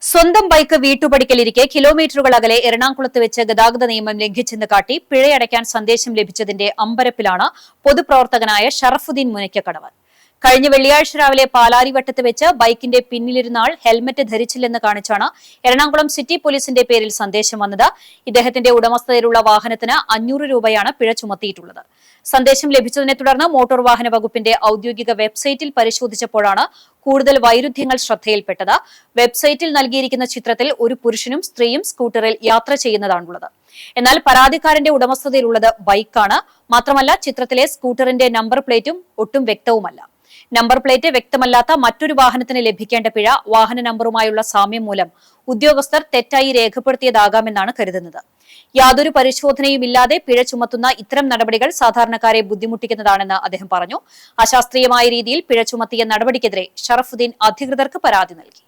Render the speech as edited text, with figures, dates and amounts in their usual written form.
സ്വന്തം ബൈക്ക് വീട്ടുപടിക്കലിരിക്കെ കിലോമീറ്ററുകൾ അകലെ എറണാകുളത്ത് വെച്ച് ഗതാഗത നിയമം ലംഘിച്ചെന്ന് കാട്ടി പിഴയടയ്ക്കാൻ സന്ദേശം ലഭിച്ചതിന്റെ അമ്പരപ്പിലാണ് പൊതുപ്രവർത്തകനായ ഷറഫുദ്ദീൻ മുനയ്ക്കക്കടവ്. കഴിഞ്ഞ വെള്ളിയാഴ്ച രാവിലെ പാലാരിവട്ടത്ത് വെച്ച് ബൈക്കിന്റെ പിന്നിലിരുന്ന ആൾ ഹെൽമറ്റ് ധരിച്ചില്ലെന്ന് കാണിച്ചാണ് എറണാകുളം സിറ്റി പോലീസിന്റെ പേരിൽ സന്ദേശം വന്നത്. ഇദ്ദേഹത്തിന്റെ ഉടമസ്ഥതയിലുള്ള വാഹനത്തിന് 500 രൂപയാണ് പിഴ ചുമത്തിയിട്ടുള്ളത്. സന്ദേശം ലഭിച്ചതിനെ തുടർന്ന് മോട്ടോർ വാഹന വകുപ്പിന്റെ ഔദ്യോഗിക വെബ്സൈറ്റിൽ പരിശോധിച്ചപ്പോഴാണ് കൂടുതൽ വൈരുദ്ധ്യങ്ങൾ ശ്രദ്ധയിൽപ്പെട്ടത്. വെബ്സൈറ്റിൽ നൽകിയിരിക്കുന്ന ചിത്രത്തിൽ ഒരു പുരുഷനും സ്ത്രീയും സ്കൂട്ടറിൽ യാത്ര ചെയ്യുന്നതാണുള്ളത്. എന്നാൽ പരാതിക്കാരന്റെ ഉടമസ്ഥതയിലുള്ളത് ബൈക്കാണ്. മാത്രമല്ല, ചിത്രത്തിലെ സ്കൂട്ടറിന്റെ നമ്പർ പ്ലേറ്റും ഒട്ടും വ്യക്തവുമല്ല. നമ്പർ പ്ലേറ്റ് വ്യക്തമല്ലാത്ത മറ്റൊരു വാഹനത്തിന് ലഭിക്കേണ്ട പിഴ വാഹന നമ്പറുമായുള്ള സാമ്യം മൂലം ഉദ്യോഗസ്ഥർ തെറ്റായി രേഖപ്പെടുത്തിയതാകാമെന്നാണ് കരുതുന്നത്. യാതൊരു പരിശോധനയുമില്ലാതെ പിഴ ചുമത്തുന്ന ഇത്തരം നടപടികൾ സാധാരണക്കാരെ ബുദ്ധിമുട്ടിക്കുന്നതാണെന്ന് അദ്ദേഹം പറഞ്ഞു. അശാസ്ത്രീയമായ രീതിയിൽ പിഴ ചുമത്തിയ നടപടിക്കെതിരെ ഷറഫുദ്ദീൻ അധികൃതർക്ക് പരാതി നൽകി.